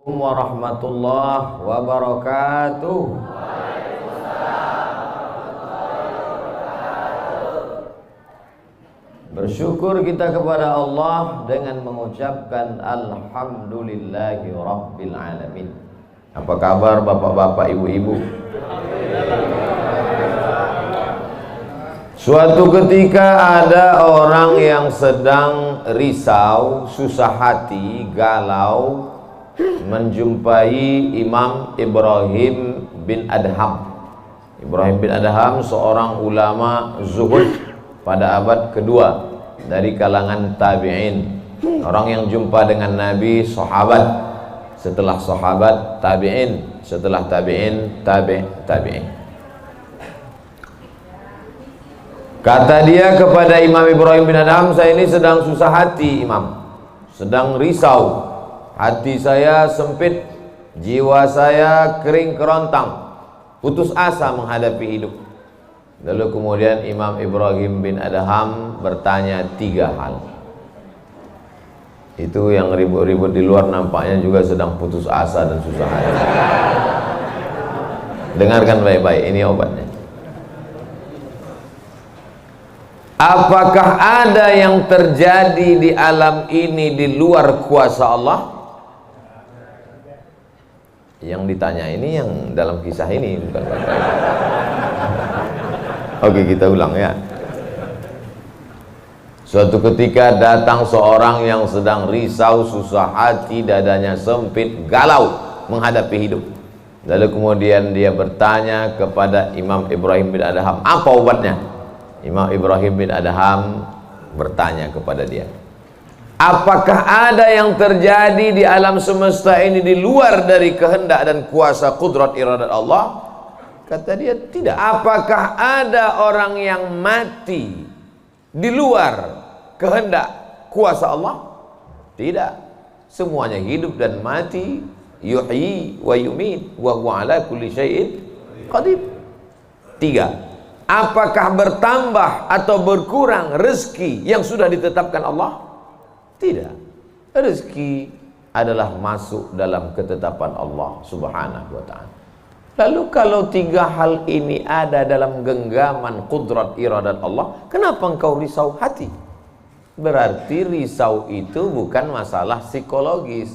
Warahmatullahi wabarakatuh. Bersyukur kita kepada Allah dengan mengucapkan alhamdulillahi rabbil alamin. Apa kabar bapak-bapak, ibu-ibu? Suatu ketika ada orang yang sedang risau, susah hati, galau, menjumpai Imam Ibrahim bin Adham. Ibrahim bin Adham seorang ulama zuhud pada abad kedua dari kalangan tabi'in. Orang yang jumpa dengan Nabi, sahabat, setelah sahabat tabi'in, setelah tabi'in tabi'in. Kata dia kepada Imam Ibrahim bin Adham, saya ini sedang susah hati Imam, sedang risau. Hati saya sempit, jiwa saya kering kerontang, putus asa menghadapi hidup. Lalu kemudian Imam Ibrahim bin Adham bertanya 3 hal. Itu yang ribut-ribut di luar nampaknya juga sedang putus asa dan susah hati. Dengarkan baik-baik, ini obatnya. Apakah ada yang terjadi di alam ini di luar kuasa Allah? Yang ditanya ini yang dalam kisah ini, bukan baik-baik. Oke, kita ulang ya. Suatu ketika datang seorang yang sedang risau, susah hati, dadanya sempit, galau menghadapi hidup. Lalu kemudian dia bertanya kepada Imam Ibrahim bin Adham, apa obatnya? Imam Ibrahim bin Adham bertanya kepada dia, apakah ada yang terjadi di alam semesta ini di luar dari kehendak dan kuasa kudrat iradat Allah? Kata dia, tidak. Apakah ada orang yang mati di luar kehendak kuasa Allah? Tidak. Semuanya hidup dan mati. Yuhyi wa yumit wa huwa ala kulli syai'in qadir. 3. Apakah bertambah atau berkurang rezeki yang sudah ditetapkan Allah? Tidak. Rezeki adalah masuk dalam ketetapan Allah subhanahu wa ta'ala. Lalu kalau 3 hal ini ada dalam genggaman kudrat iradat Allah, kenapa engkau risau hati? Berarti risau itu bukan masalah psikologis.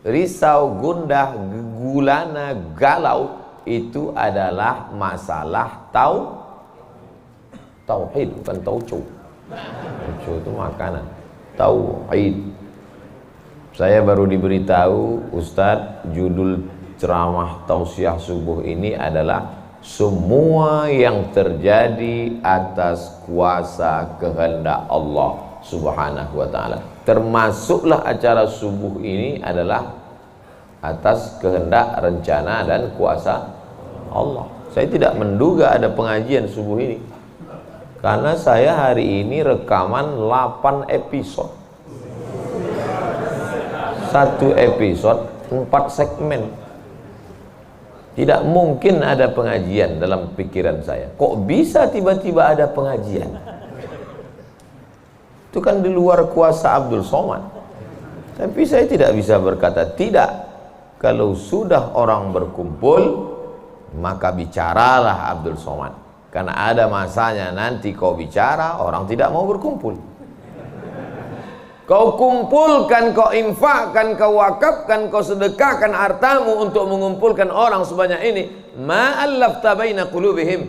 Risau, gundah, gulana, galau itu adalah masalah tauhid, bukan tauco. Tauco itu makanan. Tauhid. Saya baru diberitahu, Ustadz, judul ceramah tausiah subuh ini adalah semua yang terjadi atas kuasa kehendak Allah subhanahu wa ta'ala. Termasuklah acara subuh ini adalah atas kehendak, rencana dan kuasa Allah. Saya tidak menduga ada pengajian subuh ini, karena saya hari ini rekaman 8 episode. 1 episode 4 segmen. Tidak mungkin ada pengajian dalam pikiran saya. Kok bisa tiba-tiba ada pengajian? Itu kan di luar kuasa Abdul Somad. Tapi saya tidak bisa berkata tidak. Kalau sudah orang berkumpul, maka bicaralah Abdul Somad. Karena ada masanya nanti kau bicara, orang tidak mau berkumpul. Kau kumpulkan, kau infakkan, kau wakafkan, kau sedekahkan hartamu untuk mengumpulkan orang sebanyak ini, ma'allafta baina qulubihim,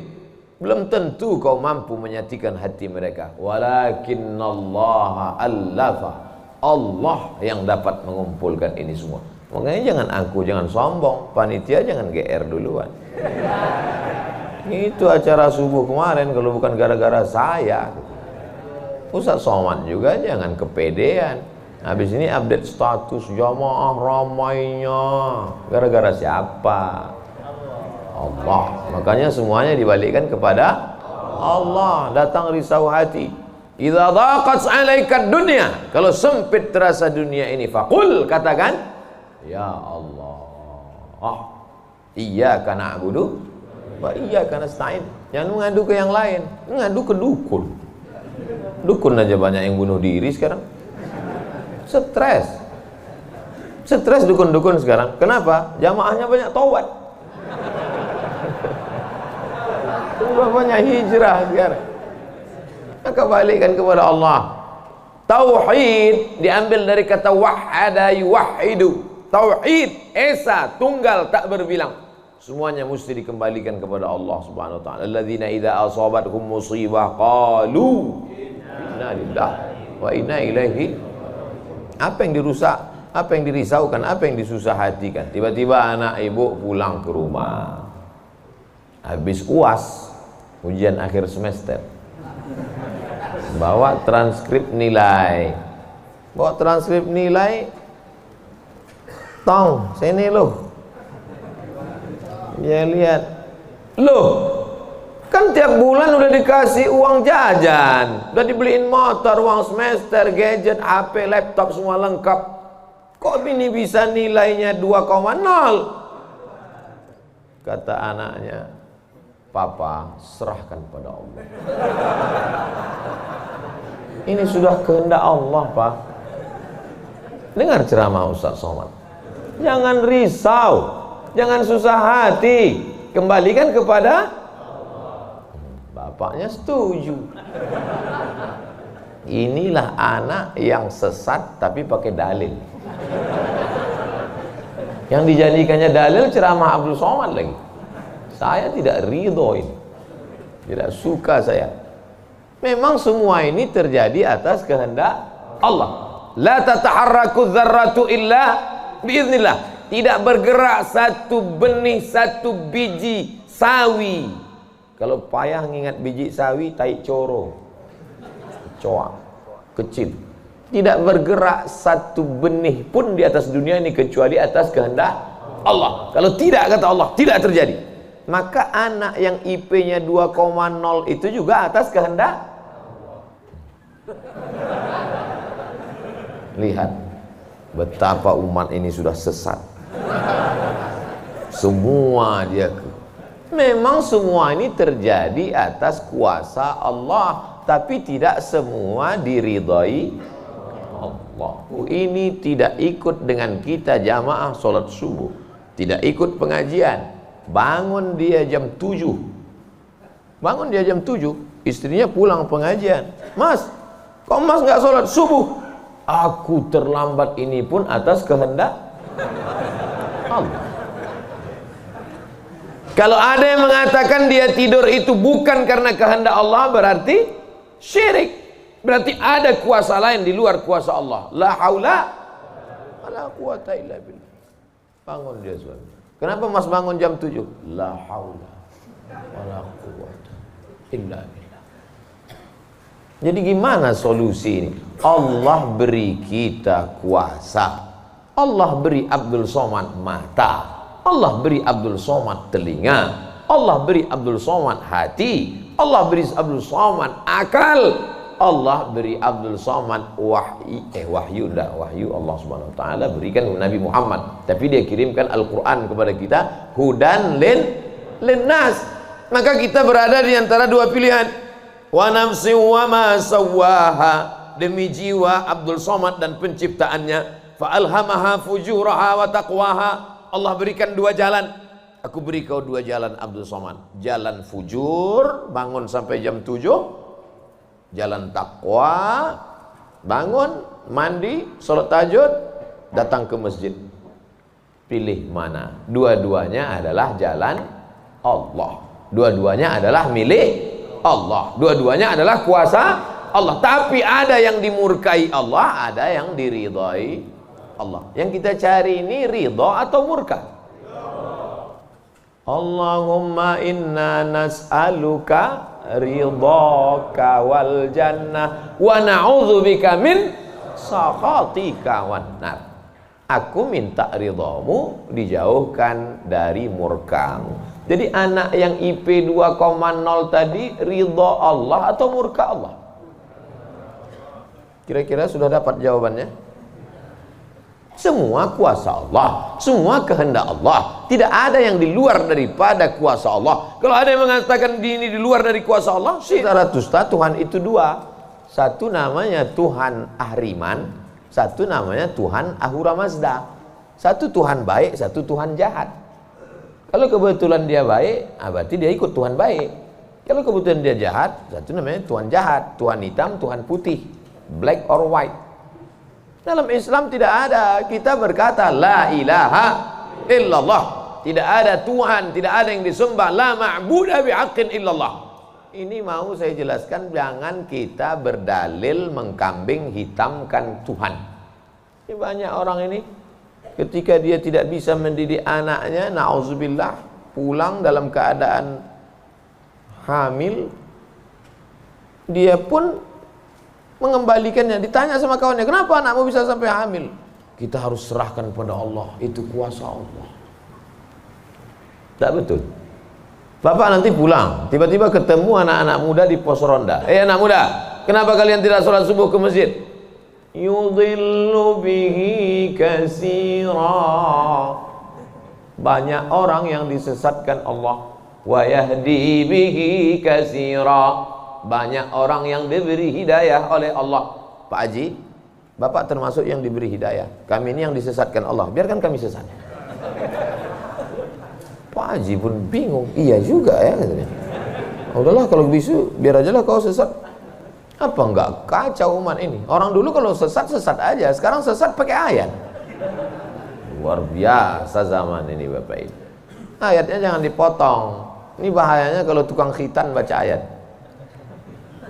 belum tentu kau mampu menyatukan hati mereka. Walakinnallaha allafa, Allah yang dapat mengumpulkan ini semua. Makanya jangan aku, jangan sombong, panitia jangan GR duluan. Itu acara subuh kemarin kalau bukan gara-gara saya. Ustaz Somad juga jangan kepedean. Habis ini update status jamaah ramainya. Gara-gara siapa? Allah. Makanya semuanya dibalikkan kepada Allah. Datang risau hati. Idza dhaqat 'alaika dunya, kalau sempit terasa dunia ini, faqul, katakan, ya Allah, iyyaka na'budu wa iyyaka nasta'in. Jangan mengadu ke yang lain, mengadu ke dukun. Dukun aja banyak yang bunuh diri sekarang. Stres. Stres dukun-dukun sekarang. Kenapa? Jamaahnya banyak taubat. Sudah banyak hijrah sekarang. Maka balikkan kepada Allah. Tauhid diambil dari kata wahada yuwahidu. Tauhid, esa, tunggal, tak berbilang. Semuanya mesti dikembalikan kepada Allah Subhanahu wa taala. Alladzina idza asabathum musibah qalu inna lillahi wa inna ilaihi. Apa yang dirusak, apa yang dirisaukan, apa yang disusah hatikan. Tiba-tiba anak ibu pulang ke rumah. Habis UAS, ujian akhir semester. Bawa transkrip nilai. Bawa transkrip nilai. Tong, sini loh. Dia lihat. Loh, kan tiap bulan udah dikasih uang jajan, udah dibeliin motor, uang semester, gadget, HP, laptop semua lengkap. Kok ini bisa nilainya 2,0? Kata anaknya, Papa, serahkan pada Allah. Ini sudah kehendak Allah, Pak. Dengar ceramah Ustaz Somad. Jangan risau, jangan susah hati, kembalikan kepada bapaknya setuju. Inilah anak yang sesat tapi pakai dalil. Yang dijadikannya dalil ceramah Abdul Somad lagi. Saya tidak ridho ini, tidak suka saya. Memang semua ini terjadi atas kehendak Allah. La tataharraku dzarratu illa biiznillah. Tidak bergerak satu benih, satu biji sawi. Kalau payah ngingat biji sawi, tai coro, coak, kecil. Tidak bergerak satu benih pun di atas dunia ini kecuali atas kehendak Allah. Kalau tidak, kata Allah, tidak terjadi. Maka anak yang IP-nya 2,0 itu juga atas kehendak. Lihat betapa umat ini sudah sesat. Semua dia memang semua ini terjadi atas kuasa Allah, tapi tidak semua diridhai Allah. Ini tidak ikut dengan kita jamaah sholat subuh, tidak ikut pengajian. Bangun dia jam 7. Bangun dia jam 7, istrinya pulang pengajian. Mas, kok mas nggak sholat subuh? Aku terlambat, ini pun atas kehendak Allah. Kalau ada yang mengatakan dia tidur itu bukan karena kehendak Allah, berarti syirik. Berarti ada kuasa lain di luar kuasa Allah. La haula wala quwata illa billah. Bangun dia suami. Kenapa mas bangun jam 7? La haula wala quwata illa billah. Jadi gimana solusi ini? Allah beri kita kuasa. Allah beri Abdul Somad mata. Allah beri Abdul Somad telinga. Allah beri Abdul Somad hati. Allah beri Abdul Somad akal. Allah beri Abdul Somad wahyu Allah Subhanahu wa taala berikan Nabi Muhammad, tapi dia kirimkan Al-Qur'an kepada kita hudan linnas. Maka kita berada di antara dua pilihan. Wa nafsi wa ma sawwaha, demi jiwa Abdul Somad dan penciptaannya. Fa alhamaha fujuraha wa taqwaha. Allah berikan dua jalan. Aku beri kau dua jalan Abdul Somad. Jalan fujur, bangun sampai jam 7. Jalan takwa, bangun, mandi, sholat tahajud, datang ke masjid. Pilih mana? Dua-duanya adalah jalan Allah. Dua-duanya adalah milik Allah. Dua-duanya adalah kuasa Allah. Tapi ada yang dimurkai Allah, ada yang diridhai Allah. Yang kita cari ini ridha atau murka? Allahumma inna nas'aluka ridhaka wal jannah wa na'udzubika min sakhatika wan nar. Aku minta ridhamu, dijauhkan dari murkamu. Jadi anak yang IP 2,0 tadi ridha Allah atau murka Allah? Kira-kira sudah dapat jawabannya? Semua kuasa Allah, semua kehendak Allah. Tidak ada yang di luar daripada kuasa Allah. Kalau ada yang mengatakan ini di luar dari kuasa Allah, secara dusta. Tuhan itu dua. Satu namanya Tuhan Ahriman, satu namanya Tuhan Ahura Mazda. Satu Tuhan baik, satu Tuhan jahat. Kalau kebetulan dia baik, berarti dia ikut Tuhan baik. Kalau kebetulan dia jahat, satu namanya Tuhan jahat. Tuhan hitam, Tuhan putih, black or white. Dalam Islam tidak ada. Kita berkata la ilaha illallah. Tidak ada Tuhan, tidak ada yang disembah. La ma'buda bihaqqin illallah. Ini mau saya jelaskan, jangan kita berdalil mengkambing hitamkan Tuhan. Ini banyak orang ini, ketika dia tidak bisa mendidik anaknya, na'udzubillah, pulang dalam keadaan hamil, dia pun mengembalikannya. Ditanya sama kawannya, kenapa anakmu bisa sampai hamil? Kita harus serahkan pada Allah, itu kuasa Allah. Tak betul. Bapak nanti pulang, tiba-tiba ketemu anak-anak muda di pos ronda. Anak muda, kenapa kalian tidak sholat subuh ke masjid? Yudhillu bihi katsira. Banyak orang yang disesatkan Allah. Wa yahdi bihi katsira. Banyak orang yang diberi hidayah oleh Allah. Pak Haji, Bapak termasuk yang diberi hidayah. Kami ini yang disesatkan Allah. Biarkan kami sesat. Pak Haji pun bingung. Iya juga ya katanya. Udahlah kalau bisu, biar aja lah kau sesat. Apa enggak kacau umat ini? Orang dulu kalau sesat aja, sekarang sesat pakai ayat. Luar biasa zaman ini Bapak Ibu. Ayatnya jangan dipotong. Ini bahayanya kalau tukang khitan baca ayat.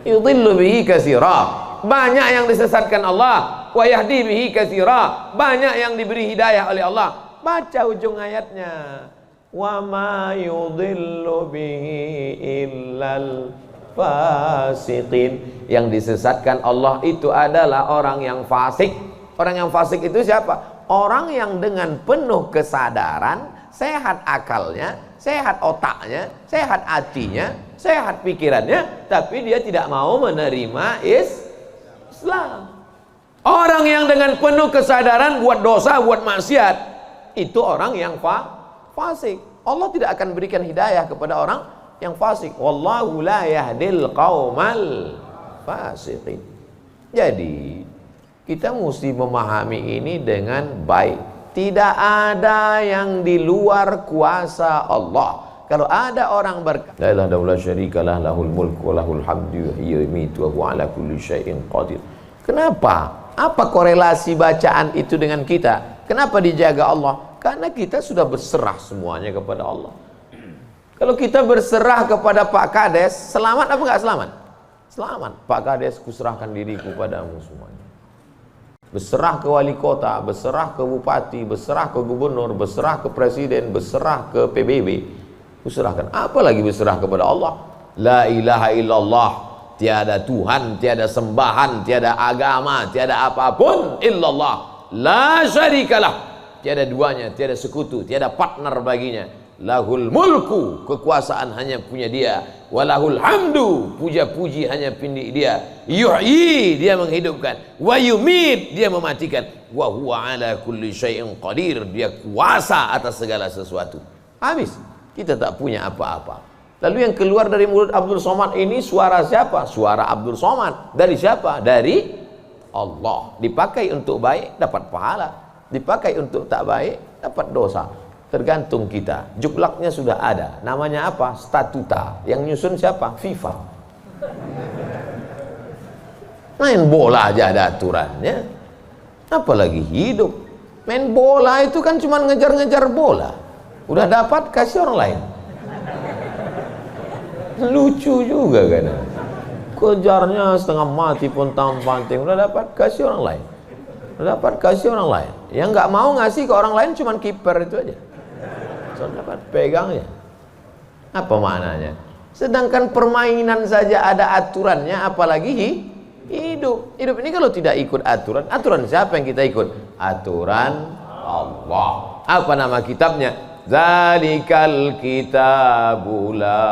Yudhillu bihi katsira. Banyak yang disesatkan Allah, wa yahdi bihi katsira. Banyak yang diberi hidayah oleh Allah. Baca ujung ayatnya. Wa ma yudhillu bihi illal fasiqin. Yang disesatkan Allah itu adalah orang yang fasik. Orang yang fasik itu siapa? Orang yang dengan penuh kesadaran, sehat akalnya, sehat otaknya, sehat hatinya, sehat pikirannya, tapi dia tidak mau menerima Islam. Orang yang dengan penuh kesadaran buat dosa, buat maksiat, itu orang yang fasik. Allah tidak akan berikan hidayah kepada orang yang fasik. Wallahu la yahdil qaumal fasiqin. Jadi kita mesti memahami ini dengan baik. Tidak ada yang di luar kuasa Allah. Kalau ada orang berkata la ilaha illallah syarikalah lahul mulku wa lahul hamdu wa yumiitu wa huwa ala kulli syai'in qadir. Kenapa? Apa korelasi bacaan itu dengan kita? Kenapa dijaga Allah? Karena kita sudah berserah semuanya kepada Allah. Kalau kita berserah kepada Pak Kades, selamat apa enggak selamat? Selamat. Pak Kades, kuserahkan diriku padamu semuanya. Berserah ke wali kota, berserah ke bupati, berserah ke gubernur, berserah ke presiden, berserah ke PBB. Kuserahkan. Apalagi berserah kepada Allah. La ilaha illallah. Tiada Tuhan, tiada sembahan, tiada agama, tiada apapun illallah. La syarikalah. Tiada duanya, tiada sekutu, tiada partner baginya. Lahul mulku, kekuasaan hanya punya dia. Walahul hamdu, puja-puji hanya punya dia. Yuhyi, dia menghidupkan. Wa yumit, dia mematikan. Wa huwa ala kulli syai'in qadir, dia kuasa atas segala sesuatu. Habis, kita tak punya apa-apa. Lalu yang keluar dari mulut Abdul Somad ini suara siapa? Suara Abdul Somad. Dari siapa? Dari Allah. Dipakai untuk baik, dapat pahala. Dipakai untuk tak baik, dapat dosa. Tergantung kita. Juklaknya sudah ada. Namanya apa? Statuta. Yang nyusun siapa? FIFA. Main bola aja ada aturannya. Apalagi hidup. Main bola itu kan cuma ngejar-ngejar bola. Udah dapat, kasih orang lain. Lucu juga kan. Kejarnya setengah mati pun tampanting. Udah dapat, kasih orang lain. Dapat kasih orang lain. Yang nggak mau ngasih ke orang lain cuman kiper itu aja. So, dapat pegangnya. Apa maknanya? Sedangkan permainan saja ada aturannya, apalagi hidup. Hidup ini kalau tidak ikut aturan, aturan siapa yang kita ikut? Aturan Allah. Apa nama kitabnya? Zalikal kitabu la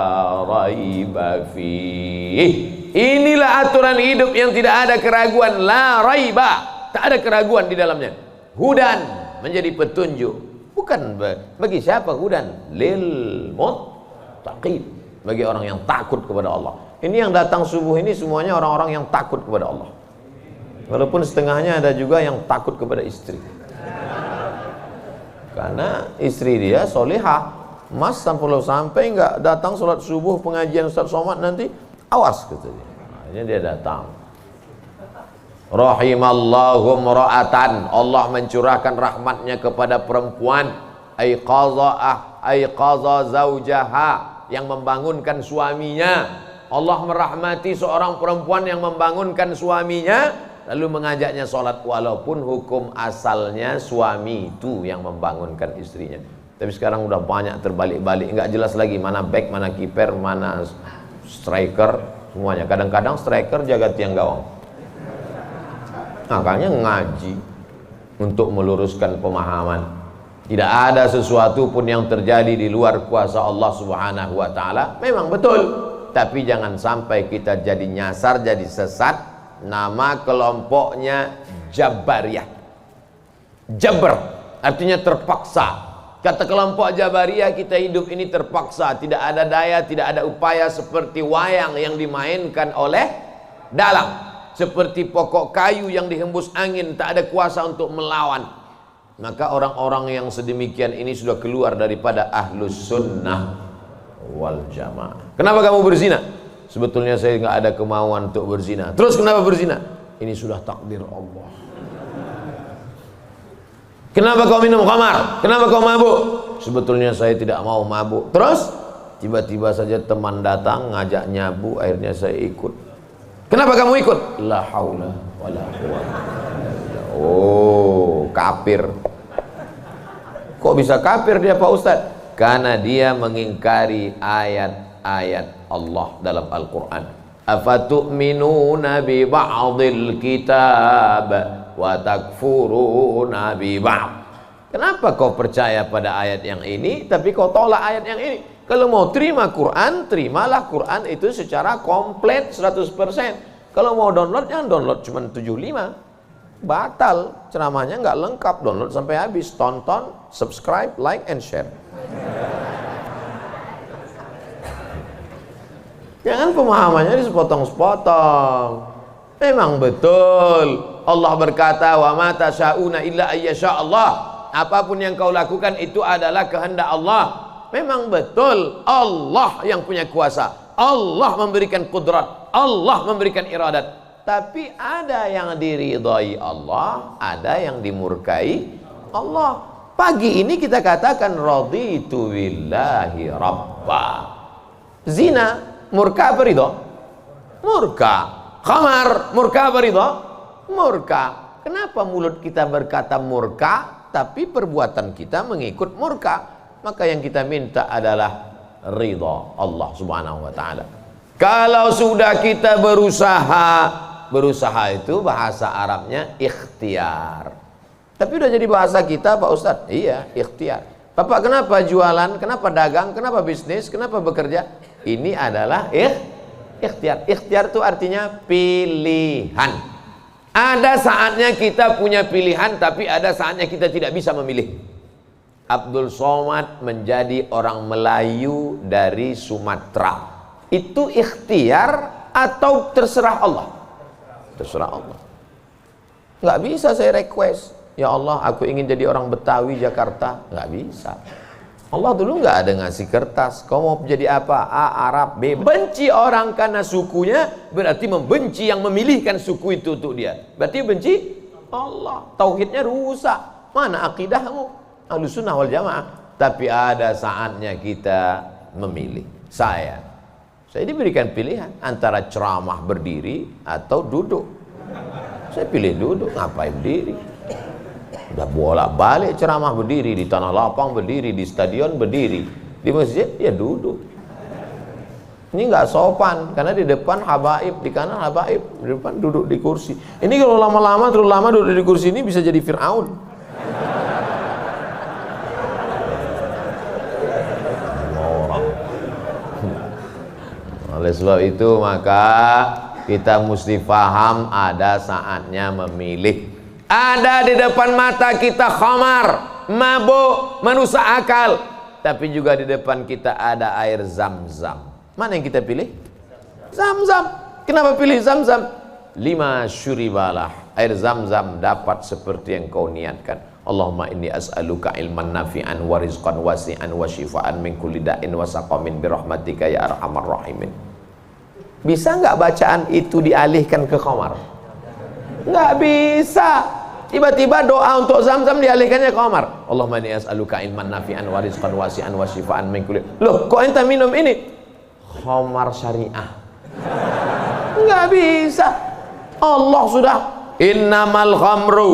raiba fiih. Inilah aturan hidup yang tidak ada keraguan, la raiba. Tak ada keraguan di dalamnya. Hudan, menjadi petunjuk. Bukan bagi siapa hudan? Lil muttaqin, bagi orang yang takut kepada Allah. Ini yang datang subuh ini semuanya orang-orang yang takut kepada Allah. Walaupun setengahnya ada juga yang takut kepada istri. Karena istri dia solihah. Mas sampai nggak datang sholat subuh pengajian Ustaz Somad nanti, awas kata dia. Akhirnya dia datang. Rahimallahu mra'atan, Allah mencurahkan rahmatnya kepada perempuan, aiqaza zaujaha, yang membangunkan suaminya. Allah merahmati seorang perempuan yang membangunkan suaminya lalu mengajaknya sholat, walaupun hukum asalnya suami itu yang membangunkan istrinya. Tapi sekarang udah banyak terbalik-balik, nggak jelas lagi mana back, mana kiper, mana striker, semuanya. Kadang-kadang striker jaga tiang gawang. Makanya ngaji untuk meluruskan pemahaman. Tidak ada sesuatu pun yang terjadi di luar kuasa Allah Subhanahu wa taala. Memang betul, tapi jangan sampai kita jadi nyasar, jadi sesat. Nama kelompoknya Jabariyah. Jabr artinya terpaksa. Kata kelompok Jabariyah, kita hidup ini terpaksa, tidak ada daya, tidak ada upaya, seperti wayang yang dimainkan oleh dalang, seperti pokok kayu yang dihembus angin, tak ada kuasa untuk melawan. Maka orang-orang yang sedemikian ini sudah keluar daripada ahlus sunnah wal jamaah. Kenapa kamu berzina? Sebetulnya saya nggak ada kemauan untuk berzina. Terus kenapa berzina? Ini sudah takdir Allah. Kenapa kau minum khamar? Kenapa kau mabuk? Sebetulnya saya tidak mau mabuk. Terus tiba-tiba saja teman datang ngajak nyabu, akhirnya saya ikut. Kenapa kamu ikut? La haula wala quwwata. Oh, kafir. Kok bisa kafir dia Pak Ustadz? Karena dia mengingkari ayat-ayat Allah dalam Al-Quran. Afatu'minuna bi ba'dil kitab wa takfuruna bi ba'd. Kenapa kau percaya pada ayat yang ini tapi kau tolak ayat yang ini? Kalau mau terima Quran, terimalah Quran itu secara komplit 100%. Kalau mau download, jangan download cuma 75. Batal, ceramahnya nggak lengkap. Download sampai habis, tonton, subscribe, like, and share. Jangan pemahamannya disepotong-sepotong. Memang betul Allah berkata, wa ma tasyauna illa ayyasha Allah. Apapun yang kau lakukan itu adalah kehendak Allah. Memang betul Allah yang punya kuasa, Allah memberikan kudrat, Allah memberikan iradat. Tapi ada yang diridhai Allah, ada yang dimurkai Allah. Pagi ini kita katakan raditu billahi rabba. Zina murka apa ridha? Murka. Khamar murka apa ridha? Murka. Kenapa mulut kita berkata murka tapi perbuatan kita mengikut murka? Maka yang kita minta adalah ridha Allah Subhanahu wa taala. Kalau sudah kita berusaha itu bahasa Arabnya ikhtiar. Tapi udah jadi bahasa kita Pak Ustadz. Iya, ikhtiar. Bapak kenapa jualan, kenapa dagang, kenapa bisnis, kenapa bekerja? Ini adalah ikhtiar. Ikhtiar itu artinya pilihan. Ada saatnya kita punya pilihan, tapi ada saatnya kita tidak bisa memilih. Abdul Somad menjadi orang Melayu dari Sumatera. Itu ikhtiar atau terserah Allah? Terserah Allah. Nggak bisa saya request, ya Allah aku ingin jadi orang Betawi Jakarta. Nggak bisa. Allah dulu nggak ada ngasih kertas, kau mau jadi apa? A, Arab, B. Benci orang karena sukunya berarti membenci yang memilihkan suku itu untuk dia. Berarti benci Allah. Tauhidnya rusak. Mana akidahmu? Ahlussunnah wal jamaah. Tapi ada saatnya kita memilih. Saya diberikan pilihan antara ceramah berdiri atau duduk. Saya pilih duduk, ngapain berdiri? Udah bolak-balik ceramah berdiri, di tanah lapang berdiri, di stadion berdiri, di masjid ya duduk. Ini nggak sopan karena di depan habaib, di kanan habaib, di depan duduk di kursi. Ini kalau lama-lama terlalu lama duduk di kursi ini bisa jadi Fir'aun. Oleh sebab itu maka kita mesti paham ada saatnya memilih. Ada di depan mata kita khamar, mabuk, merusak akal. Tapi juga di depan kita ada air Zam-Zam. Mana yang kita pilih? Zam-Zam. Kenapa pilih Zam-Zam? 5 syuribalah. Air Zam-Zam dapat seperti yang kau niatkan. Allahumma inni as'aluka ilman nafi'an wa rizqan wasi'an wa shifaan min kulli da'in wa saqamin birahmatika ya arhamar rahimin. Bisa nggak bacaan itu dialihkan ke khamar? Nggak bisa. Tiba-tiba doa untuk Zam-Zam dialihkannya ke khamar. Allahumma inni as'aluka ilman nafi'an wa rizqan wasi'an wa shifaan min kulli. Loh, kok ente minum ini? Khamar syariah. Nggak bisa. Allah sudah, innamal khamru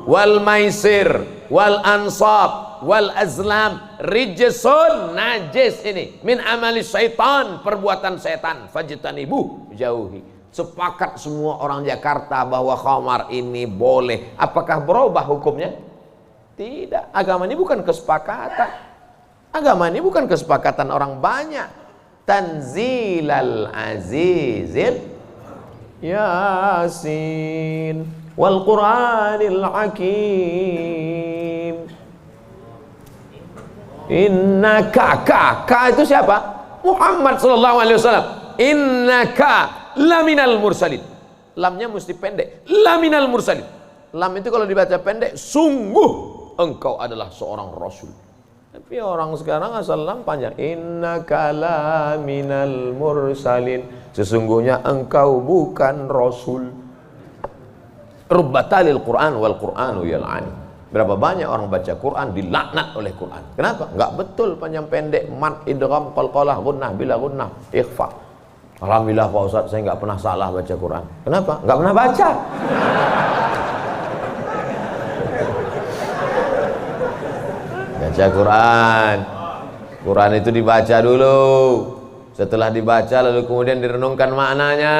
wal maisir wal ansab wal azlam rijsun, najis ini, min amali syaitan, perbuatan setan, fajtanibu, jauhi. Sepakat semua orang Jakarta bahwa khamar ini boleh. Apakah berubah hukumnya? Tidak. Agama ini bukan kesepakatan. Agama ini bukan kesepakatan orang banyak. Tanzilal azizil Yasin wal Qur'anil Hakim. Innaka, ka itu siapa? Muhammad sallallahu alaihi wasallam. Innaka laminal mursalin. Lamnya mesti pendek. Laminal mursalin. Lam itu kalau dibaca pendek, sungguh engkau adalah seorang rasul. Tapi orang sekarang asal lam panjang. Innaka laminal mursalin. Sesungguhnya engkau bukan rasul. Rubbatalil Quran wal Quranu yal'ani. Berapa banyak orang baca Quran dilaknat oleh Quran. Kenapa? Enggak betul panjang pendek, mat, idgham, qalqalah, gunnah, bila gunnah, ikhfa. Alhamdulillah Pak Ustaz, saya enggak pernah salah baca Quran. Kenapa? Enggak pernah baca. Baca Quran. Quran itu dibaca dulu. Setelah dibaca lalu kemudian direnungkan maknanya.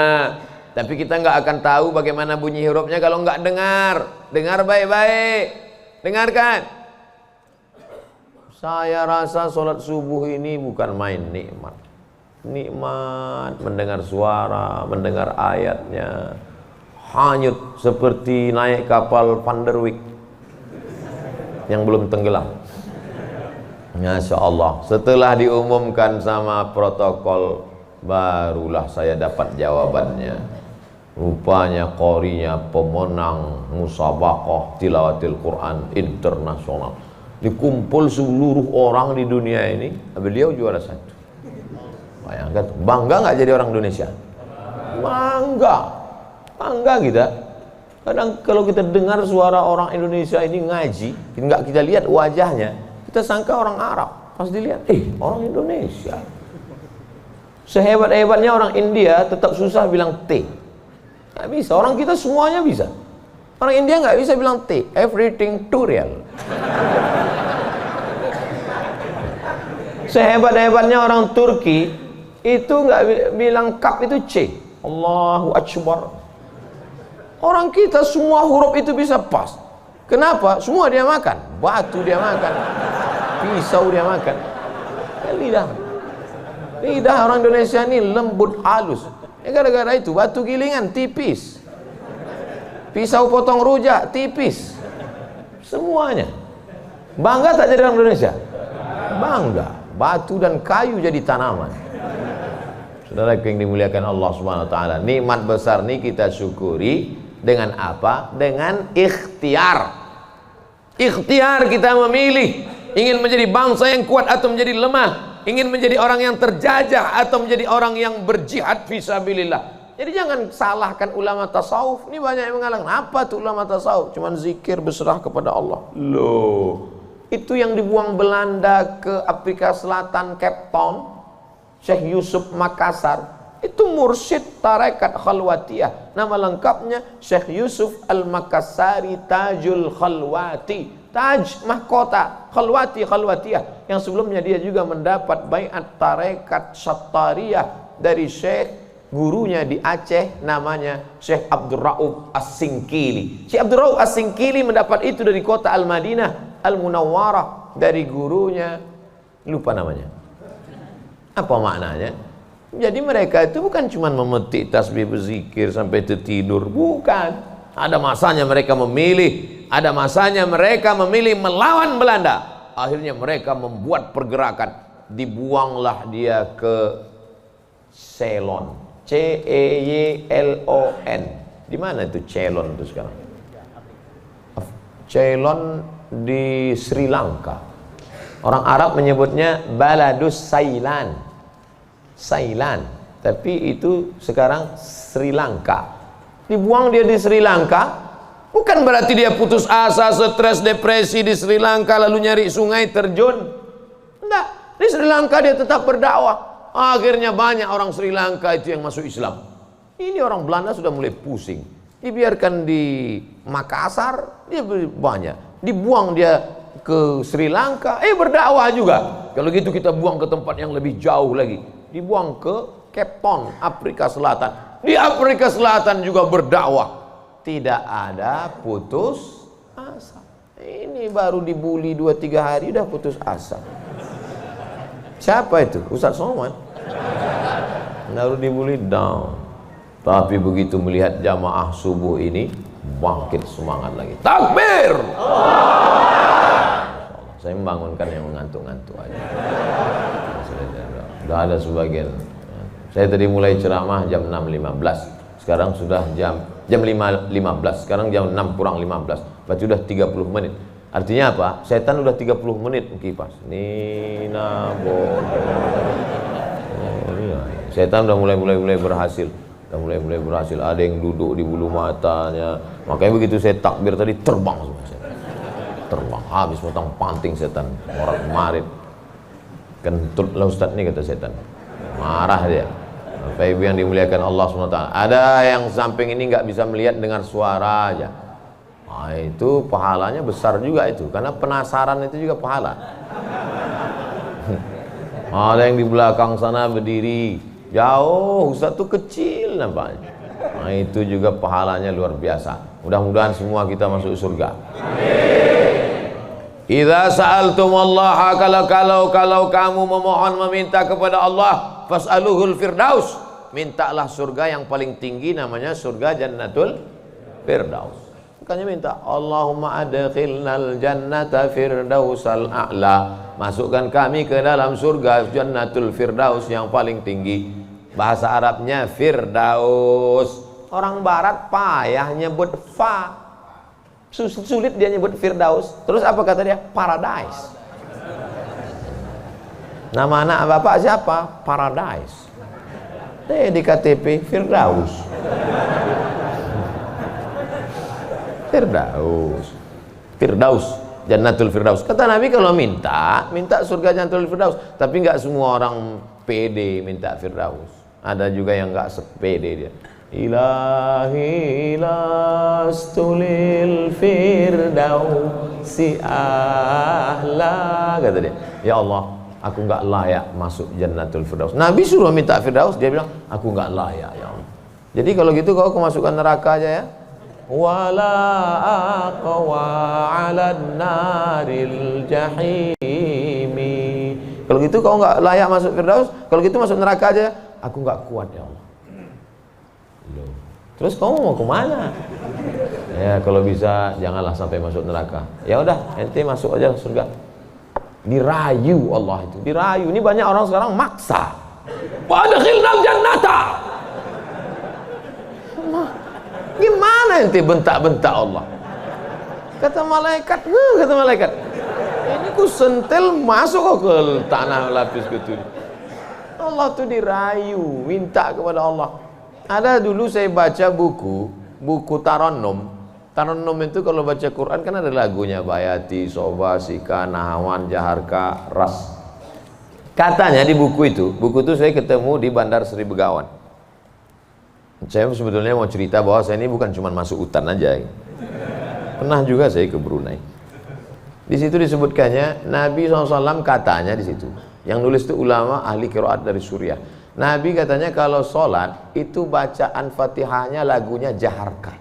Tapi kita nggak akan tahu bagaimana bunyi hurufnya kalau nggak dengar. Dengar baik-baik. Dengarkan. Saya rasa sholat subuh ini bukan main nikmat. Nikmat mendengar suara, mendengar ayatnya. Hanyut seperti naik kapal Van der Wijk yang belum tenggelam. Masya Allah. Setelah diumumkan sama protokol, barulah saya dapat jawabannya. Rupanya qorinya pemenang musabaqah tilawatil Quran internasional. Dikumpul seluruh orang di dunia ini, beliau juara satu. Bayangkan, bangga nggak jadi orang Indonesia? Bangga, bangga kita. Kadang kalau kita dengar suara orang Indonesia ini ngaji, nggak kita lihat wajahnya, kita sangka orang Arab. Pas dilihat, orang Indonesia. Sehebat-hebatnya orang India tetap susah bilang T. Nggak bisa, orang kita semuanya bisa. Orang India nggak bisa bilang T, everything too real. Sehebat-hebatnya orang Turki itu nggak bilang kap itu C. Allahu Akbar. Orang kita semua huruf itu bisa pas. Kenapa? Semua dia makan. Batu dia makan, pisau dia makan. Lidah orang Indonesia ini lembut halus. Gara-gara itu batu gilingan tipis, pisau potong rujak tipis, semuanya. Bangga tak jadi orang Indonesia? Bangga. Batu dan kayu jadi tanaman. Saudara yang dimuliakan Allah Subhanahu Wa Taala, nikmat besar ini kita syukuri dengan apa? Dengan ikhtiar. Ikhtiar kita memilih ingin menjadi bangsa yang kuat atau menjadi lemah. Ingin menjadi orang yang terjajah atau menjadi orang yang berjihad fisabilillah. Jadi jangan salahkan ulama tasawuf. Ini banyak yang mengatakan, apa tuh ulama tasawuf? Cuman zikir berserah kepada Allah. Loh, itu yang dibuang Belanda ke Afrika Selatan, Cape Town, Syekh Yusuf Makassar. Itu mursyid tarekat khalwatiyah. Nama lengkapnya Syekh Yusuf Al-Makassari Tajul Khalwati. Taj mahkota, khalwatiyah, yang sebelumnya dia juga mendapat baiat tarekat Sattariyah dari Syekh gurunya di Aceh, namanya Syekh Abdul Rauf As-Singkili. Syekh Abdul Rauf As-Singkili mendapat itu dari kota Al-Madinah Al-Munawwarah dari gurunya, lupa namanya. Apa maknanya? Jadi mereka itu bukan cuma memetik tasbih berzikir sampai tertidur, bukan. Ada masanya mereka memilih. Ada masanya mereka memilih melawan Belanda. Akhirnya mereka membuat pergerakan. Dibuanglah dia ke Ceylon. C-E-Y-L-O-N. Di mana itu Ceylon itu sekarang? Ceylon di Sri Lanka. Orang Arab menyebutnya Baladus Sailan, Sailan, tapi itu sekarang Sri Lanka. Dibuang dia di Sri Lanka, bukan berarti dia putus asa, stres, depresi di Sri Lanka lalu nyari sungai terjun. Enggak, di Sri Lanka dia tetap berdakwah. Akhirnya banyak orang Sri Lanka itu yang masuk Islam. Ini orang Belanda sudah mulai pusing. Dibiarkan di Makassar, dia banyak. Dibuang dia ke Sri Lanka, berdakwah juga. Kalau gitu kita buang ke tempat yang lebih jauh lagi. Dibuang ke Cape Town, Afrika Selatan. Di Afrika Selatan juga berdakwah. Tidak ada putus asa. Ini baru dibully 2-3 hari udah putus asa. Siapa itu? Ustaz Somad. Baru dibully down. Tapi begitu melihat jamaah subuh ini, bangkit semangat lagi. Takbir! Saya membangunkan yang mengantuk-ngantuk aja. Sudah ada sebagian. Saya tadi mulai ceramah jam 6.15. Sekarang sudah jam 5.15. Sekarang jam 6 kurang 15. Berarti sudah 30 menit. Artinya apa? Setan udah 30 menit kipas. Nina setan udah mulai berhasil. Udah mulai berhasil. Ada yang duduk di bulu matanya. Makanya begitu saya takbir tadi terbang semua setan. Terbang habis potong panting setan. Orang marit. Kentut lah Ustaz nih kata setan. Marah dia. Bapak Ibu yang dimuliakan Allah SWT. Ada yang samping ini nggak bisa melihat dengar suara aja. Nah, itu pahalanya besar juga itu. Karena penasaran itu juga pahala. Ada yang di belakang sana berdiri jauh, Ustaz tuh kecil nampaknya. Nah, itu juga pahalanya luar biasa. Mudah-mudahan semua kita masuk surga. Idza sa'altumullaha, kalau kamu memohon meminta kepada Allah, fas'aluhul firdaus, mintalah surga yang paling tinggi, namanya surga Jannatul Firdaus. Makanya minta Allahumma adkhilnal jannata firdausal a'la, masukkan kami ke dalam surga Jannatul Firdaus yang paling tinggi. Bahasa Arabnya Firdaus. Orang barat payah nyebut fa, sulit dia nyebut Firdaus. Terus apa kata dia? Paradise. Nama anak bapak siapa? Paradise. Di KTP Firdaus. Firdaus. Firdaus, Jannatul Firdaus. Kata Nabi kalau minta surga Jannatul Firdaus. Tapi nggak semua orang pede minta Firdaus. Ada juga yang nggak sepede dia. Ilahi lastulil firdausi ahla, kata dia. Ya Allah, aku nggak layak masuk Jannatul Firdaus. Nabi suruh minta Firdaus, dia bilang aku nggak layak ya Allah. Jadi kalau gitu kau kemasukan neraka aja ya. Wala aqwa 'alan naril jahimi. Kalau gitu kau nggak layak masuk Firdaus, kalau gitu masuk neraka aja. Aku nggak kuat ya Allah. Terus kamu mau kemana? Ya kalau bisa janganlah sampai masuk neraka. Ya udah, ente masuk aja surga. Dirayu Allah itu, dirayu. Ini banyak orang sekarang maksa. Wa adkhilnal jannata. Gimana ente bentak-bentak Allah? Kata malaikat, ini ku sentil masuk kok ke tanah lapis gitu. Allah tuh dirayu, minta kepada Allah. Ada dulu saya baca buku Tarannum. Tarannum itu kalau baca Quran kan ada lagunya, Bayati, Soba, Sika, Nahawan, Jaharka, Ras. Katanya di buku itu saya ketemu di Bandar Seri Begawan. Saya sebetulnya mau cerita bahwa saya ini bukan cuma masuk hutan aja. Pernah juga saya ke Brunei. Di situ disebutkannya Nabi SAW katanya di situ. Yang nulis itu ulama ahli qiraat dari Suriah. Nabi katanya kalau sholat itu bacaan Fatihahnya lagunya Jaharka.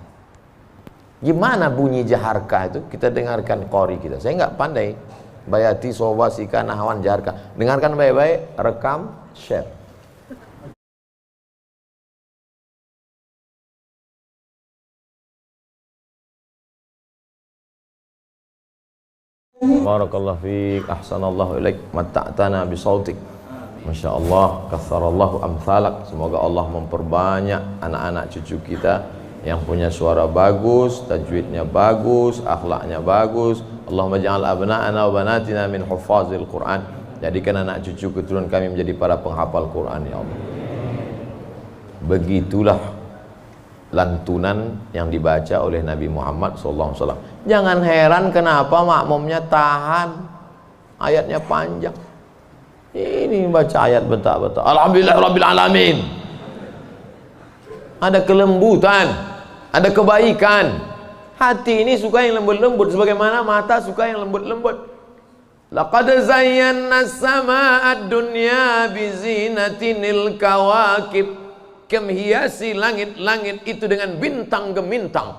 Gimana bunyi Jaharka itu? Kita dengarkan qori kita. Saya nggak pandai. Bayati, Soba, Sika, Nahawan, Jaharka. Dengarkan baik-baik, rekam, share. Barakallahu fiik, ahsanallahu ilaik, matta'tana bisautik. Masya Allah, katharallahu amthalak. Semoga Allah memperbanyak anak-anak cucu kita yang punya suara bagus, tajwidnya bagus, akhlaknya bagus. Allahumma ja'al abna'ana wa banatina min huffazil Quran. Jadikan anak cucu keturunan kami menjadi para penghafal Quran ya Allah. Begitulah lantunan yang dibaca oleh Nabi Muhammad SAW. Jangan heran kenapa makmumnya tahan, ayatnya panjang. Ini baca ayat bentak-bentak, alhamdulillah rabbil alamin. Ada kelembutan, ada kebaikan. Hati ini suka yang lembut-lembut, sebagaimana mata suka yang lembut-lembut. Laqad zayyana as-samaa'a ad-dunya bizinatinil kawakib. Kami hiasi langit-langit itu dengan bintang gemintang.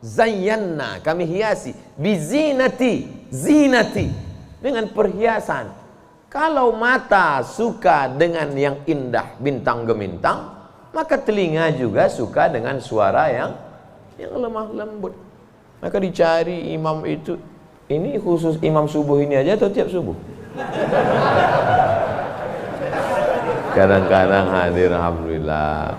Zayyana, kami hiasi. Bizinati, zinati, dengan perhiasan. Kalau mata suka dengan yang indah bintang gemintang, maka telinga juga suka dengan suara yang lemah lembut. Maka dicari imam itu. Ini khusus imam subuh ini aja atau tiap subuh? Kadang-kadang hadir, alhamdulillah.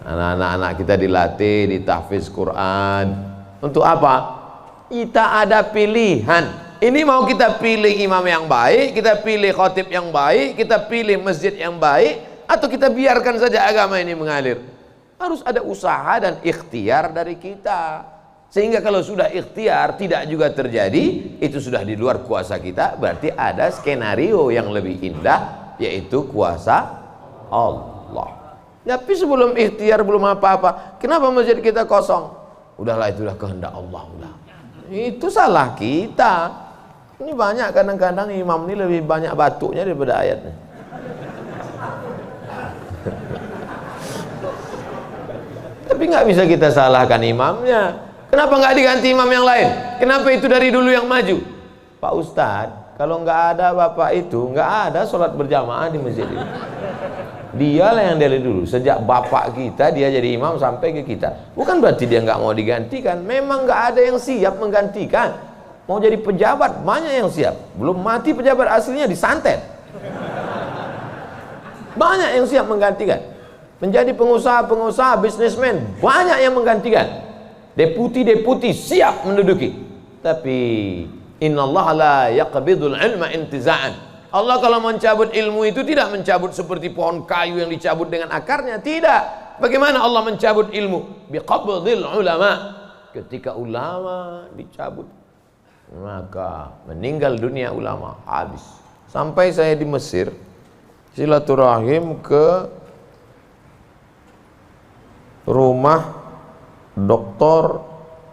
Anak-anak kita dilatih di tahfiz Quran. Untuk apa? Kita ada pilihan. Ini mau kita pilih imam yang baik, kita pilih khotib yang baik, kita pilih masjid yang baik, atau kita biarkan saja agama ini mengalir. Harus ada usaha dan ikhtiar dari kita. Sehingga kalau sudah ikhtiar tidak juga terjadi, itu sudah di luar kuasa kita. Berarti ada skenario yang lebih indah, yaitu kuasa Allah. Tapi sebelum ikhtiar belum apa-apa, kenapa masjid kita kosong? Udahlah, itulah kehendak Allah. Udah. Itu salah kita. Ini banyak kadang-kadang imam ini lebih banyak batuknya daripada ayatnya. Tapi nggak bisa kita salahkan imamnya. Kenapa nggak diganti imam yang lain? Kenapa itu dari dulu yang maju? Pak Ustadz, kalau nggak ada bapak itu, nggak ada sholat berjamaah di masjid ini. Dialah yang dari dulu. Sejak bapak kita dia jadi imam sampai ke kita. Bukan berarti dia nggak mau digantikan. Memang nggak ada yang siap menggantikan. Mau jadi pejabat banyak yang siap. Belum mati pejabat aslinya disantet. Banyak yang siap menggantikan. Menjadi pengusaha-pengusaha, bisnismen banyak yang menggantikan. Deputi-deputi siap menduduki. Tapi innallaha la yaqbidul ilma intiza'an. Allah kalau mencabut ilmu itu tidak mencabut seperti pohon kayu yang dicabut dengan akarnya. Tidak. Bagaimana Allah mencabut ilmu? Biqabdil ulama. Ketika ulama dicabut, maka meninggal dunia ulama, habis. Sampai saya di Mesir silaturahim ke rumah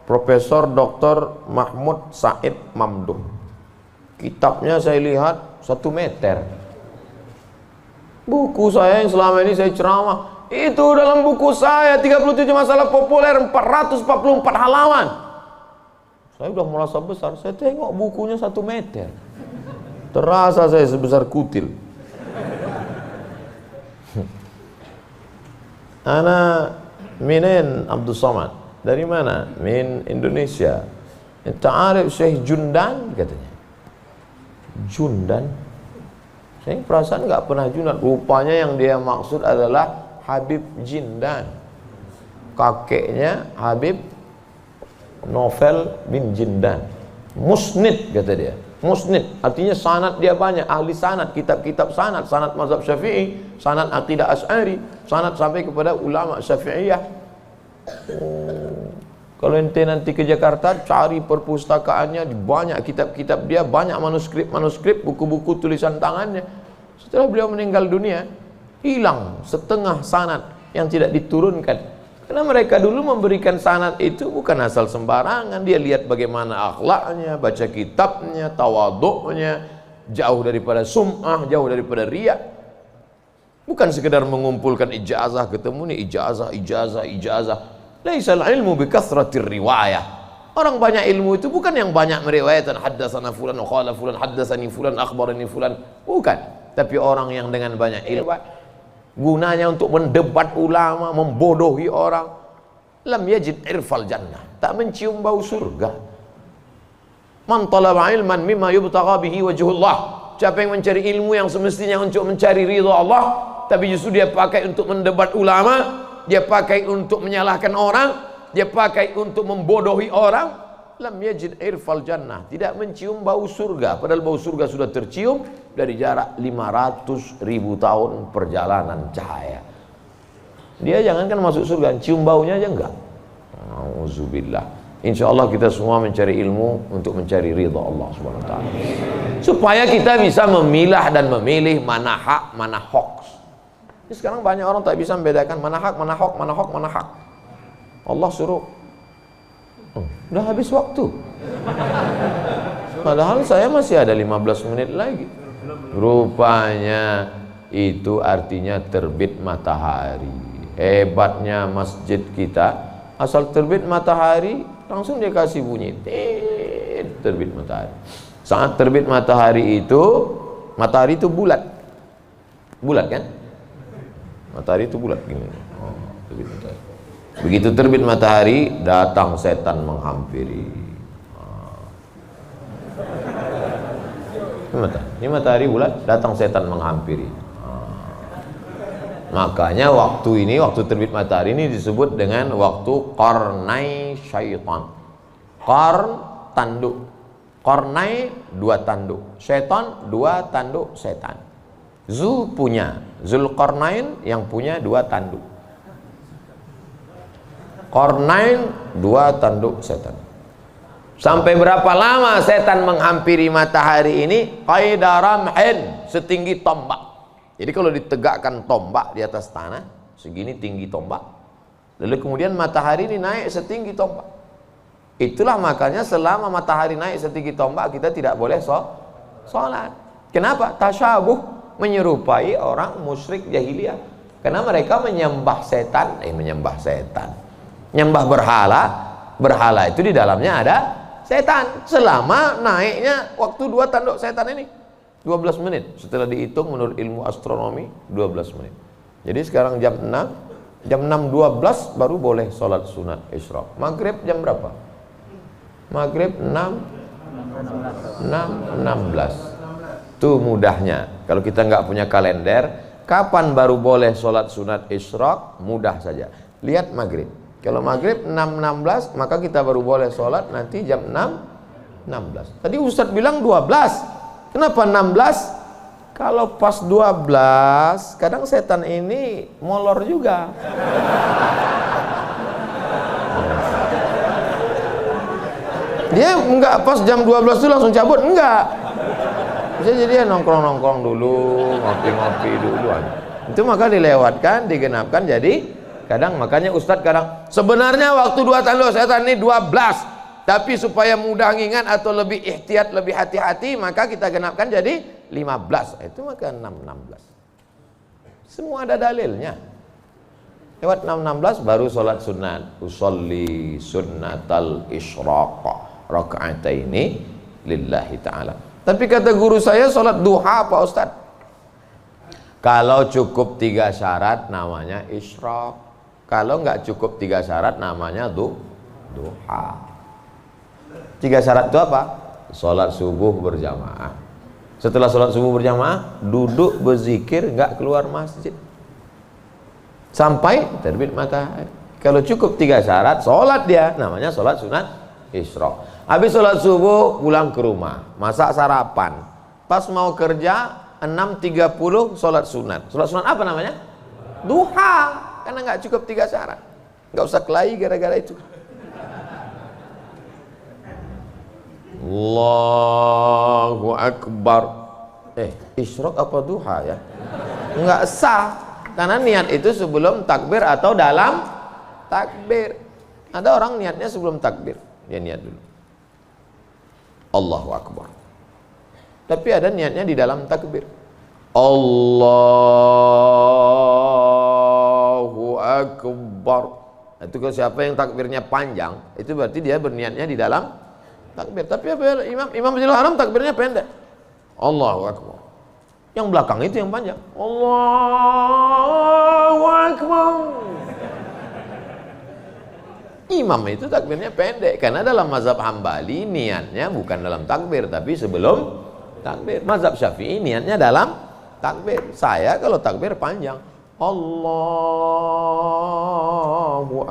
Profesor Dr. Mahmud Said Mamduh. Kitabnya saya lihat 1 meter. Buku saya yang selama ini saya ceramah, itu dalam buku saya 37 masalah populer 444 halaman. Saya udah merasa besar, saya tengok bukunya 1 meter. Terasa saya sebesar kutil. Ana minen Abdul Somad. Dari mana? Min Indonesia. Ta'arif Syekh Jundan katanya. Jundan? Saya perasaan nggak pernah Jundan. Rupanya yang dia maksud adalah Habib Jindan. Kakeknya Habib Novel bin Jindan. Musnid kata dia. Musnid artinya sanad dia banyak, ahli sanad, kitab-kitab sanad, sanad mazhab Syafi'i, sanad aqidah Asy'ari, sanad sampai kepada ulama Syafi'iyah. Kalau ente nanti ke Jakarta cari perpustakaannya, banyak kitab-kitab dia, banyak manuskrip, buku-buku tulisan tangannya. Setelah beliau meninggal dunia, hilang setengah sanad yang tidak diturunkan. Karena mereka dulu memberikan sanad itu bukan asal sembarangan. Dia lihat bagaimana akhlaknya, baca kitabnya, tawaduknya, jauh daripada sum'ah, jauh daripada riya. Bukan sekedar mengumpulkan ijazah, ketemu nih ijazah. Laisal ilmu bikathratir riwayah. Orang banyak ilmu itu bukan yang banyak meriwayatkan haddatsana fulan wa qala fulan haddatsani fulan akhbarani fulan. Bukan. Tapi orang yang dengan banyak ilmu gunanya untuk mendebat ulama, membodohi orang. Lam yajid irfal jannah, tak mencium bau surga. Man talaba ilman mimma yubtagha bihi wajhullah. Siapa yang mencari ilmu yang semestinya untuk mencari ridha Allah, tapi justru dia pakai untuk mendebat ulama, dia pakai untuk menyalahkan orang, dia pakai untuk membodohi orang, lam yajid irfal jannah, tidak mencium bau surga, padahal bau surga sudah tercium dari jarak 500.000 tahun perjalanan cahaya. Dia jangankan masuk surga, cium baunya aja enggak. Auzubillah. Insyaallah kita semua mencari ilmu untuk mencari ridha Allah Subhanahu wa taala, supaya kita bisa memilah dan memilih mana hak, mana hoax. Sekarang banyak orang tak bisa membedakan mana hak, mana hoax, mana hoax, mana hak. Allah suruh, udah habis waktu, padahal saya masih ada 15 menit lagi. Rupanya itu artinya terbit matahari. Hebatnya masjid kita, asal terbit matahari langsung dia kasih bunyi terbit matahari. Saat terbit matahari itu bulat kan, matahari itu bulat gini. Terbit matahari. Begitu terbit matahari, datang setan menghampiri. Ini matahari bulat, datang setan menghampiri. Makanya waktu terbit matahari ini disebut dengan waktu qarnai syaitan. Qarn tanduk, qarnai dua tanduk, syaitan dua tanduk setan. Zulqarnain yang punya dua tanduk, qarnain dua tanduk setan. Sampai berapa lama setan menghampiri matahari ini? Qaidaramhin, setinggi tombak. Jadi kalau ditegakkan tombak di atas tanah, segini tinggi tombak, lalu kemudian matahari ini naik setinggi tombak. Itulah makanya selama matahari naik setinggi tombak, kita tidak boleh sholat. Kenapa? Tasyabuh, menyerupai orang musyrik jahiliyah. Karena mereka menyembah setan, menyembah berhala itu di dalamnya ada setan. Selama naiknya waktu dua tanduk setan ini 12 menit, setelah dihitung menurut ilmu astronomi 12 menit. Jadi sekarang jam 6.12 baru boleh sholat sunat isyraq. Maghrib jam berapa? Maghrib 6.16. Tuh mudahnya, kalau kita nggak punya kalender, kapan baru boleh sholat sunat isyraq? Mudah saja, lihat maghrib. Kalau maghrib 6.16, maka kita baru boleh sholat nanti jam 6.16. Tadi Ustadz bilang 12. Kenapa 16? Kalau pas 12, kadang setan ini molor juga. Dia enggak pas jam 12 itu langsung cabut, enggak. Bisa jadi nongkrong-nongkrong dulu, ngopi-ngopi dulu aja. Itu maka dilewatkan, digenapkan, jadi kadang makanya Ustadz kadang sebenarnya waktu dua tanduk setan ini 12. Tapi supaya mudah ngingat atau lebih ihtiyat, lebih hati-hati, maka kita genapkan jadi 15. Itu maka 6.16. Semua ada dalilnya. Lewat 6.16 baru sholat sunat. Usolli sunnatal isyraq raka'ataini lillahi ta'ala. Tapi kata guru saya sholat duha Pak Ustadz. Kalau cukup 3 syarat namanya isyraq. Kalau nggak cukup 3 syarat namanya duha. 3 syarat itu apa? Sholat subuh berjamaah. Setelah sholat subuh berjamaah, duduk berzikir, nggak keluar masjid sampai terbit matahari. Kalau cukup 3 syarat, sholat dia, namanya sholat sunat isyraq. Habis sholat subuh, pulang ke rumah, masak sarapan. Pas mau kerja, 6.30 sholat sunat. Sholat sunat apa namanya? Duha. Karena nggak cukup 3 syarat. Nggak usah kelahi gara-gara itu. Allahu Akbar. Isyraq apa duha ya? Enggak sah. Karena niat itu sebelum takbir atau dalam takbir. Ada orang niatnya sebelum takbir, dia niat dulu Allahu Akbar. Tapi ada niatnya di dalam takbir. Allahu Akbar. Itu kalau siapa yang takbirnya panjang, itu berarti dia berniatnya di dalam takbir. Tapi apa Imam Masjidil Haram takbirnya pendek. Allahu Akbar. Yang belakang itu yang panjang. Allahu Akbar. Imam itu takbirnya pendek karena dalam mazhab Hambali niatnya bukan dalam takbir tapi sebelum takbir. Mazhab Syafi'i niatnya dalam takbir. Saya kalau takbir panjang. Allahu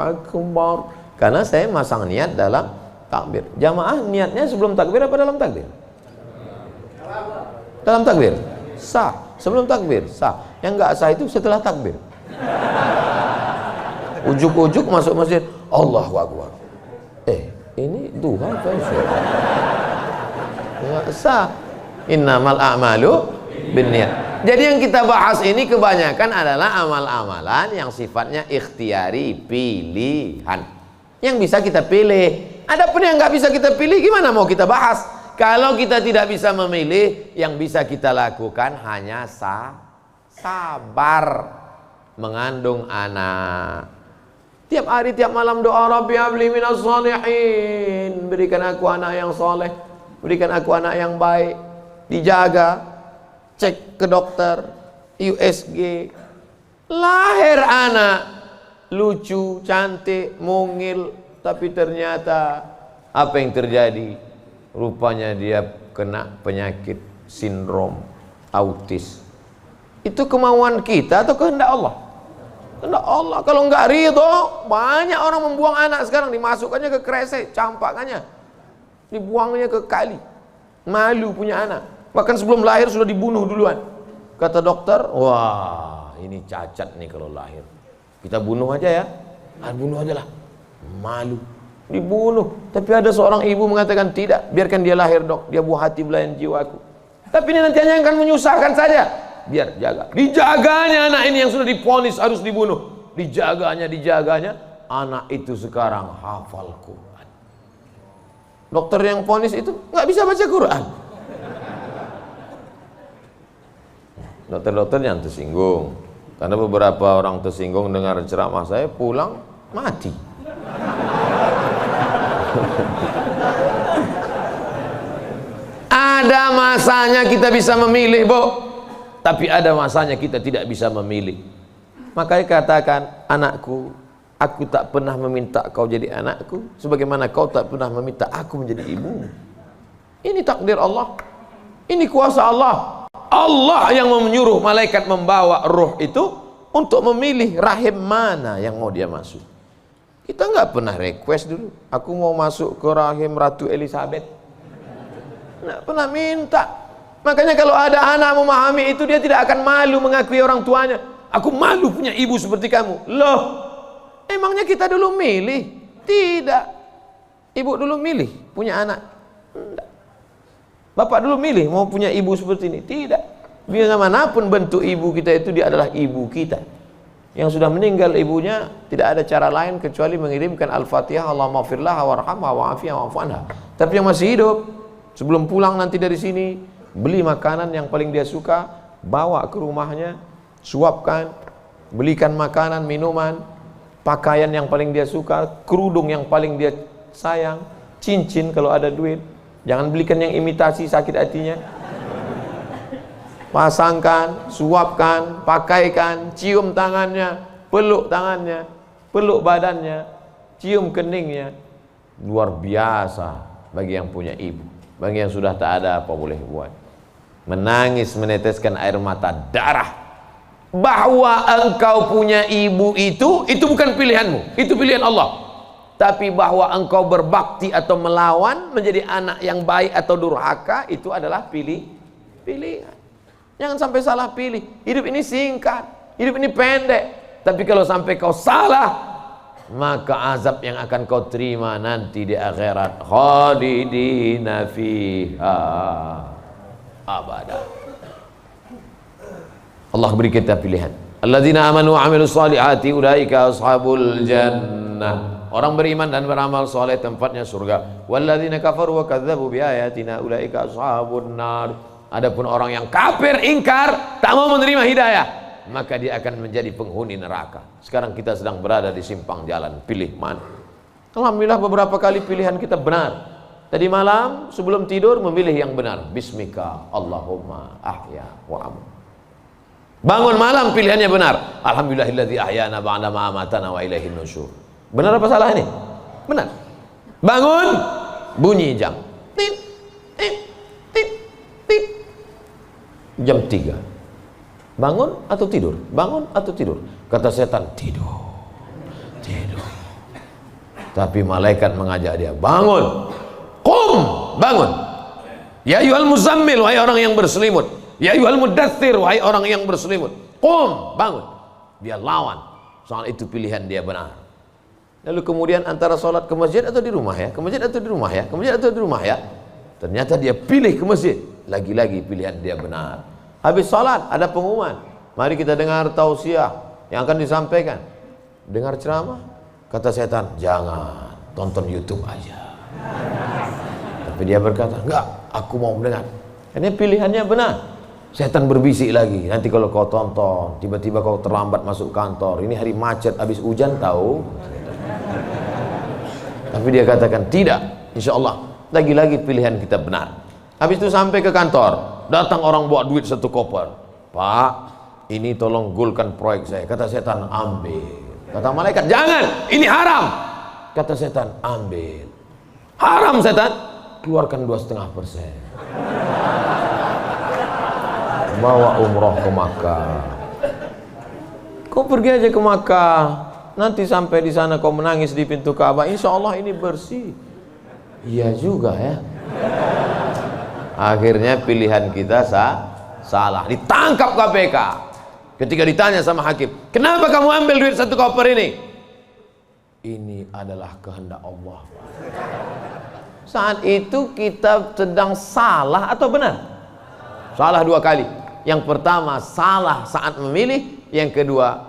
Akbar. Karena saya masang niat dalam takbir. Jamaah niatnya sebelum takbir apa dalam takbir? Dalam takbir. Sah. Sebelum takbir sah. Yang nggak sah itu setelah takbir. Ujuk-ujuk masuk masjid, Allahu Akbar. Ini duha apa sih? Nggak sah. Innamal a'malu binniyat. Jadi yang kita bahas ini kebanyakan adalah amal-amalan yang sifatnya ikhtiari, pilihan. Yang bisa kita pilih. Adapun yang nggak bisa kita pilih, gimana mau kita bahas? Kalau kita tidak bisa memilih, yang bisa kita lakukan hanya sabar mengandung anak. Tiap hari, tiap malam doa, Rabbi habli minas shalihin. Berikan aku anak yang soleh, berikan aku anak yang baik. Dijaga, cek ke dokter, USG. Lahir anak, lucu, cantik, mungil, tapi ternyata apa yang terjadi? Rupanya dia kena penyakit sindrom autis. Itu kemauan kita atau kehendak Allah? Kehendak Allah. Kalau nggak ridho, banyak orang membuang anak sekarang, dimasukkannya ke kresek, campakannya, dibuangnya ke kali. Malu punya anak. Bahkan sebelum lahir sudah dibunuh duluan. Kata dokter, wah ini cacat nih kalau lahir. Kita bunuh aja ya. Bunuh aja lah. Malu. Dibunuh. Tapi ada seorang ibu mengatakan tidak, biarkan dia lahir dok, dia buah hati belayan jiwaku. Tapi ini nanti hanya akan menyusahkan saja. Biar jaga. Dijaganya anak ini yang sudah divonis harus dibunuh. Dijaganya, anak itu sekarang hafal Quran. Dokter yang vonis itu nggak bisa baca Quran. Dokter-dokter yang tersinggung. Karena beberapa orang tersinggung dengar ceramah saya, pulang mati. Ada masanya kita bisa memilih, Bu. Tapi ada masanya kita tidak bisa memilih. Makanya katakan, anakku, aku tak pernah meminta kau jadi anakku, sebagaimana kau tak pernah meminta aku menjadi ibumu. Ini takdir Allah. Ini kuasa Allah. Allah yang menyuruh malaikat membawa ruh itu untuk memilih rahim mana yang mau dia masuk. Kita nggak pernah request dulu, aku mau masuk ke rahim Ratu Elizabeth. Nggak pernah minta. Makanya kalau ada anak memahami itu, dia tidak akan malu mengakui orang tuanya. Aku malu punya ibu seperti kamu. Loh, emangnya kita dulu milih? Tidak. Ibu dulu milih punya anak? Tidak. Bapak dulu milih mau punya ibu seperti ini? Tidak. Biar manapun bentuk ibu kita itu, dia adalah ibu kita. Yang sudah meninggal ibunya, tidak ada cara lain kecuali mengirimkan Al-Fatihah, Allahumma firlah warhamha wa'afiyah wa'fu anha. Tapi yang masih hidup, sebelum pulang nanti dari sini, beli makanan yang paling dia suka, bawa ke rumahnya, suapkan, belikan makanan, minuman, pakaian yang paling dia suka, kerudung yang paling dia sayang, cincin kalau ada duit. Jangan belikan yang imitasi, sakit hatinya. Pasangkan, suapkan, pakaikan, cium tangannya, peluk tangannya, peluk badannya, cium keningnya. Luar biasa bagi yang punya ibu. Bagi yang sudah tak ada, apa boleh buat? Menangis, meneteskan air mata darah. Bahwa engkau punya ibu itu bukan pilihanmu, itu pilihan Allah. Tapi bahwa engkau berbakti atau melawan, menjadi anak yang baik atau durhaka, itu adalah pilihan. Jangan sampai salah pilih. Hidup ini singkat, hidup ini pendek. Tapi kalau sampai kau salah, maka azab yang akan kau terima nanti di akhirat, khalidina fiha abada. Allah beri kita pilihan. Alladzina amanu wa amilus solihati ulaika ashabul jannah. Orang beriman dan beramal soleh tempatnya surga. Walladzina kafaru wa kadzdzabu biayatina ulaika ashabun nar. Adapun orang yang kafir, ingkar, tak mau menerima hidayah, maka dia akan menjadi penghuni neraka. Sekarang kita sedang berada di simpang jalan, pilih mana? Alhamdulillah beberapa kali pilihan kita benar. Tadi malam sebelum tidur memilih yang benar. Bismika Allahumma ahya wa amut. Bangun malam pilihannya benar. Alhamdulillahilladzi ahyana ba'da ma amatana wa ilaihin nusyur. Benar apa salah ini? Benar. Bangun, bunyi jam. Tit, tit, tit, tit. Jam 3. Bangun atau tidur? Bangun atau tidur? Kata setan, tidur. Tidur. Tapi malaikat mengajak dia, bangun, qum, bangun. Ya ayyuhal muzammil, wahai orang yang berselimut. Ya ayyuhal mudaththir, wahai orang yang berselimut. Qum, bangun. Dia lawan. Soal itu pilihan dia benar. Lalu kemudian antara sholat ke masjid atau di rumah ya, ke masjid atau di rumah ya, ke masjid atau di rumah ya. Ternyata dia pilih ke masjid. Lagi-lagi pilihan dia benar. Habis sholat ada pengumuman, mari kita dengar tausiah yang akan disampaikan. Dengar ceramah. Kata setan, jangan, tonton YouTube aja. Tapi dia berkata, enggak, aku mau mendengar. Ini pilihannya benar. Setan berbisik lagi, nanti kalau kau tonton, tiba-tiba kau terlambat masuk kantor, ini hari macet, habis hujan tahu. Tapi dia katakan, tidak, insya Allah. Lagi-lagi pilihan kita benar. Habis itu sampai ke kantor, datang orang bawa duit 1 koper. Pak, ini tolong gulkan proyek saya. Kata setan, ambil. Kata malaikat, jangan, ini haram. Kata setan, ambil. Haram setan, keluarkan 2,5%. Bawa umroh ke Makkah. Kau pergi aja ke Makkah, nanti sampai di sana kau menangis di pintu Ka'bah, insya Allah ini bersih. Iya juga ya. Akhirnya pilihan kita salah. Ditangkap KPK. Ketika ditanya sama hakim, kenapa kamu ambil duit 1 koper ini? Ini adalah kehendak Allah. Saat itu kita sedang salah atau benar? Salah 2 kali. Yang pertama salah saat memilih, yang kedua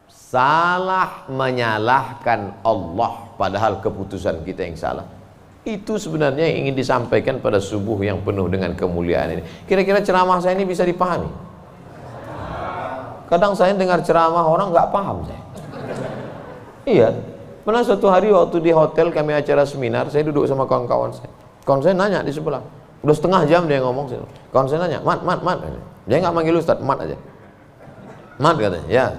salah menyalahkan Allah padahal keputusan kita yang salah. Itu sebenarnya yang ingin disampaikan pada subuh yang penuh dengan kemuliaan ini. Kira-kira ceramah saya ini bisa dipahami? Kadang saya dengar ceramah orang nggak paham saya. Iya, pernah suatu hari waktu di hotel kami acara seminar, saya duduk sama kawan-kawan saya. Kawan saya nanya di sebelah, udah setengah jam dia ngomong. Kawan saya nanya, mat. Dia nggak manggil Ustaz, mat aja. Mat katanya, ya.